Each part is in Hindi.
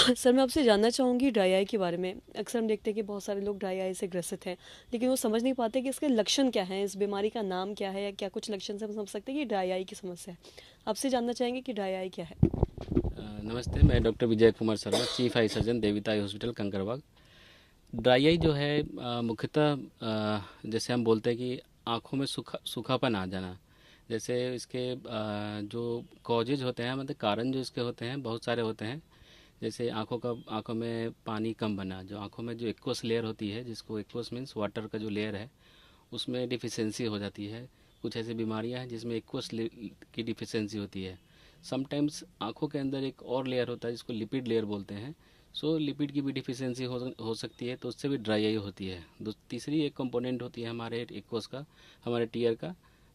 सर मैं आपसे जानना चाहूँगी ड्राई आई के बारे में। अक्सर हम देखते हैं कि बहुत सारे लोग ड्राई आई से ग्रसित हैं, लेकिन वो समझ नहीं पाते कि इसके लक्षण क्या हैं, इस बीमारी का नाम क्या है, या क्या कुछ लक्षण से हम समझ सकते हैं कि ड्राई आई की समस्या है। आपसे जानना चाहेंगे कि ड्राई आई क्या है। नमस्ते, मैं doctor Vijay Kumar Sharma, chief eye surgeon, Devita eye hospital, Kankarbagh. Dry eye जो है मुख्यतः जैसे हम बोलते हैं कि आँखों में सूखापन आ जाना। जैसे इसके जो कॉजेज होते हैं, मतलब कारण जो इसके होते हैं बहुत सारे होते हैं। जैसे आँखों में पानी कम बना, जो आँखों में जो एक्वस लेयर होती है, जिसको एक्वस मीन्स वाटर का जो लेयर है, उसमें डिफिशेंसी हो जाती है। कुछ ऐसी बीमारियां हैं जिसमें एक्वस की डिफिशेंसी होती है। समटाइम्स आँखों के अंदर एक और लेयर होता है जिसको लिपिड लेयर बोलते हैं। सो लिपिड की भी डिफिशेंसी हो सकती है, तो उससे भी ड्राई आई होती है। तीसरी एक कंपोनेंट होती है हमारे एक्वस का, हमारे टीयर का,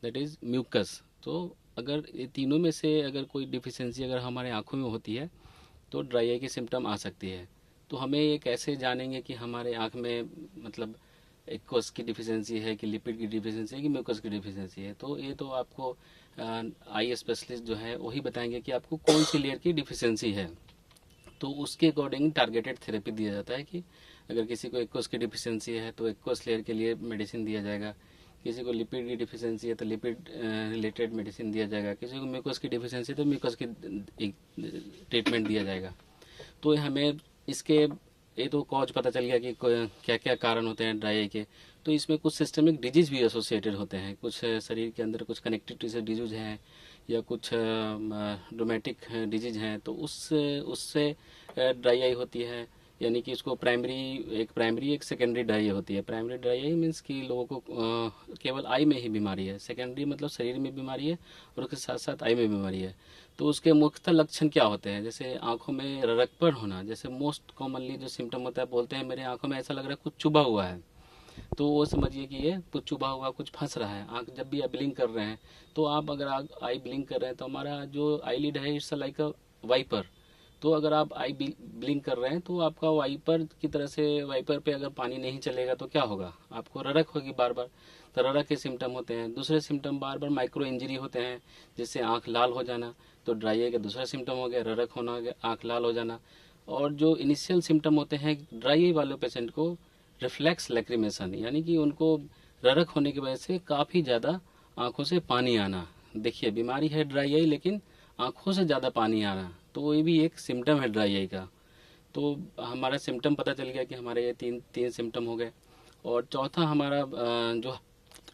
दैट इज़ म्यूकस। तो अगर ये तीनों में से अगर कोई डिफिशेंसी अगर हमारे आँखों में होती है तो ड्राई आई की सिम्टम आ सकती है। तो हमें ये कैसे जानेंगे कि हमारे आँख में मतलब एक्वस की डिफिशिएंसी है कि लिपिड की डिफिशिएंसी है कि म्यूकस की डिफिशिएंसी है। तो ये तो आपको आई स्पेशलिस्ट जो है वही बताएंगे कि आपको कौन सी लेयर की डिफिशिएंसी है। तो उसके अकॉर्डिंग टारगेटेड थेरेपी दिया जाता है कि अगर किसी को एक्वस की डिफिशिएंसी है तो एक्वस लेयर के लिए मेडिसिन दिया जाएगा, किसी को लिपिड की डिफिशिएंसी है तो लिपिड रिलेटेड मेडिसिन दिया जाएगा, किसी को म्यूकस की डिफिशिएंसी है तो म्यूकस की ट्रीटमेंट दिया जाएगा। तो हमें इसके ये तो कॉज पता चल गया कि क्या क्या कारण होते हैं ड्राई आई के। तो इसमें कुछ सिस्टमिक डिजीज भी एसोसिएटेड होते हैं, कुछ शरीर के अंदर कुछ कनेक्टिव टिश्यू डिजीज हैं या कुछ डोमेटिक डिजीज हैं, तो उससे ड्राई आई होती है। यानी कि इसको प्राइमरी एक सेकेंडरी ड्राई आई होती है। प्राइमरी ड्राई आई मीन्स कि लोगों को केवल आई में ही बीमारी है, सेकेंडरी मतलब शरीर में बीमारी है और उसके साथ साथ आई में बीमारी है। तो उसके मुख्यतः लक्षण क्या होते हैं, जैसे आंखों में ररकपन होना, जैसे मोस्ट कॉमनली जो सिम्टम होता है, बोलते हैं मेरे आंखों में ऐसा लग रहा है कुछ चुभा हुआ है। तो वो समझिए कि ये कुछ चुभा हुआ, कुछ फंस रहा है। आंख जब भी आप ब्लिंक कर रहे हैं, तो आप अगर आई ब्लिंक कर रहे हैं तो हमारा जो आईलिड है इट्स लाइक अ वाइपर। तो अगर आप आई ब्लिंक कर रहे हैं तो आपका वाइपर की तरह से, वाइपर पे अगर पानी नहीं चलेगा तो क्या होगा, आपको ररक होगी बार बार। तो ररक के सिम्टम होते हैं। दूसरे सिम्टम बार बार माइक्रो इंजरी होते हैं, जिससे आंख लाल हो जाना। तो ड्राई आई का दूसरा सिम्टम हो गया ररक होना, आंख लाल हो जाना। और जो इनिशियल सिम्टम होते हैं ड्राई आई वाले पेशेंट को, रिफ्लेक्स लैक्रिमेशन, यानी कि उनको ररक होने की वजह से काफ़ी ज़्यादा आंखों से पानी आना। देखिए बीमारी है ड्राई आई, लेकिन आंखों से ज़्यादा पानी आना, तो ये भी एक सिम्टम है ड्राई आई का। तो हमारा सिम्टम पता चल गया कि हमारे ये तीन तीन सिम्टम हो गए। और चौथा हमारा जो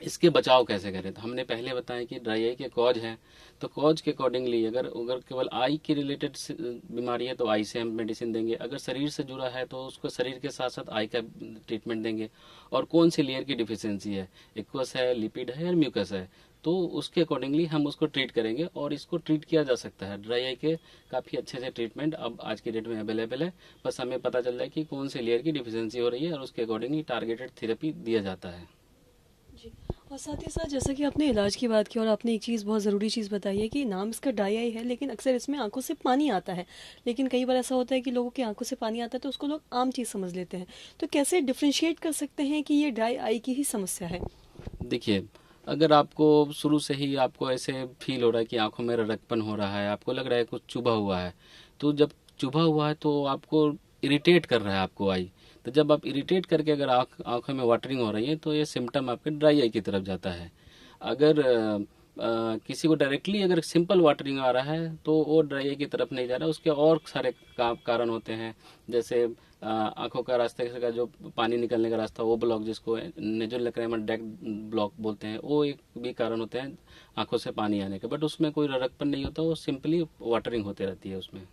इसके बचाव कैसे करें, तो हमने पहले बताया कि ड्राई आई के कॉज हैं। तो कॉज के अकॉर्डिंगली अगर अगर केवल आई की रिलेटेड बीमारी है तो आई से हम मेडिसिन देंगे, अगर शरीर से जुड़ा है तो उसको शरीर के साथ साथ आई का ट्रीटमेंट देंगे। और कौन सी लेयर की डिफिशियंसी है, एक्वस है, लिपिड है या म्यूकस है, तो उसके अकॉर्डिंगली हम उसको ट्रीट करेंगे। और इसको ट्रीट किया जा सकता है, ड्राई आई के काफ़ी अच्छे से ट्रीटमेंट अब आज की डेट में अवेलेबल है। बस हमें पता चल जाए कि कौन सी लेयर की डिफिशियंसी हो रही है और उसके अकॉर्डिंगली टारगेटेड थेरेपी दिया जाता है। जी। और साथ ही साथ जैसा कि आपने इलाज की बात की, और आपने एक चीज़, बहुत ज़रूरी चीज़ बताई है कि नाम इसका ड्राई आई है, लेकिन अक्सर इसमें आंखों से पानी आता है। लेकिन कई बार ऐसा होता है कि लोगों की आंखों से पानी आता है तो उसको लोग आम चीज़ समझ लेते हैं। तो कैसे डिफ्रेंशिएट कर सकते हैं कि ये ड्राई आई की ही समस्या है। देखिए, अगर आपको शुरू से ही आपको ऐसे फील हो रहा है कि आंखों में रड़कपन हो रहा है, आपको लग रहा है कुछ चुभा हुआ है, तो जब चुभा हुआ है तो आपको इरिटेट कर रहा है आपको आई। तो जब आप इरिटेट करके अगर आंखों में वाटरिंग हो रही है तो ये सिम्टम आपके ड्राई आई की तरफ जाता है। अगर किसी को डायरेक्टली अगर सिंपल वाटरिंग आ रहा है तो वो ड्राई आई की तरफ नहीं जा रहा, उसके और सारे कारण होते हैं। जैसे आंखों का रास्ते का जो पानी निकलने का रास्ता, वो ब्लॉक, जिसको नेजल लेक्रिमल डक्ट ब्लॉक बोलते हैं, वो एक भी कारण होते हैं आंखों से पानी आने के। बट उसमें कोई रड़कपन नहीं होता, वो सिंपली वाटरिंग होती रहती है उसमें।